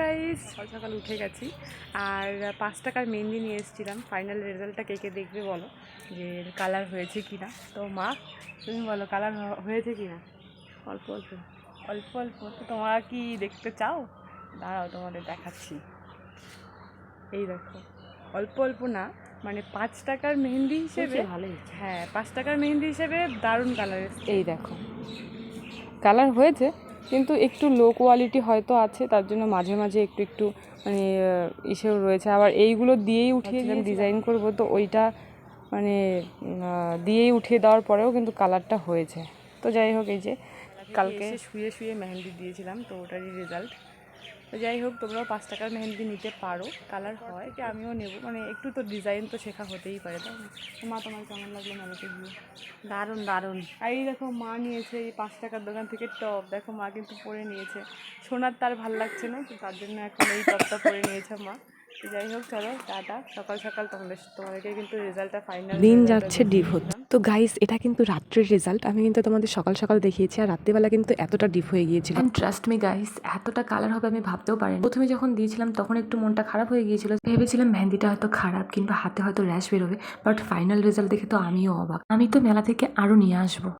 Guys, সকাল সকাল উঠে গেছি আর 5 টাকার মেহেন্দি নিয়ে এসেছিলাম। ফাইনাল রেজাল্টটা কে কে দেখবে বলো, যে কালার হয়েছে কিনা। তো মা, তুমি বলো কালার হয়েছে কিনা? অল্প অল্প অল্প অল্প। তো তোমরা কি দেখতে চাও? দাঁড়াও তোমাদের দেখাচ্ছি। এই দেখো, অল্প অল্প না, মানে 5 টাকার মেহেন্দি হিসেবে ভালোই। হ্যাঁ 5 টাকার মেহেন্দি হিসেবে দারুণ কালার এসেছে। এই দেখো কালার হয়েছে, কিন্তু একটু লো কোয়ালিটি হয়তো আছে, তার জন্য মাঝে মাঝে একটু একটু মানে ইসেও রয়েছে। আবার এইগুলো দিয়েই উঠিয়েছিলাম, ডিজাইন করব, তো ওইটা মানে দিয়েই উঠিয়ে দেওয়ার পরেও কিন্তু কালারটা হয়েছে। তো যাই হোক, এই যে কালকে শুয়ে শুয়ে মেহেন্দি দিয়েছিলাম, তো ওটারই রেজাল্ট। তো যাই হোক, তোমরাও 5 টাকার মেহেন্দি নিতে পারো, কালার হয় কি আমিও নেব, মানে একটু তো ডিজাইন তো শেখা হতেই পারে, তাই না? মা, তোমার কেমন লাগলো মেলাতে গিয়ে? দারুণ দারুণ। আর এই দেখো মা নিয়েছে এই 5 টাকার দোকান থেকে টপ, দেখো মা কিন্তু পরে নিয়েছে। সোনার তার ভাল লাগছে না, তো তার জন্য এখন এই টপটা পরে নিয়েছে মা। যাই হোক, চলো টাটা। সকাল সকাল তোমাদেরকে কিন্তু রেজাল্টটা ফাইনাল দিন যাচ্ছে ডিপ হচ্ছে। তো গাইস, এটা কিন্তু রাত্রের রেজাল্ট। আমি কিন্তু তোমাদের সকাল সকাল দেখিয়েছি, আর রাত্রিবেলা কিন্তু এতটা ডিপ হয়ে গিয়েছিল। অ্যান্ড ট্রাস্ট মি গাইস, এতটা কালার হবে আমি ভাবতেও পারিনি। প্রথমে যখন দিয়েছিলাম তখন একটু মনটা খারাপ হয়ে গিয়েছিল, ভেবেছিলাম মেহেন্দিটা হয়তো খারাপ কিংবা হাতে হয়তো র্যাশ বেরোবে, বাট ফাইনাল রেজাল্ট দেখে তো আমিও অবাক। আমি তো মেলা থেকে আরও নিয়ে আসবো।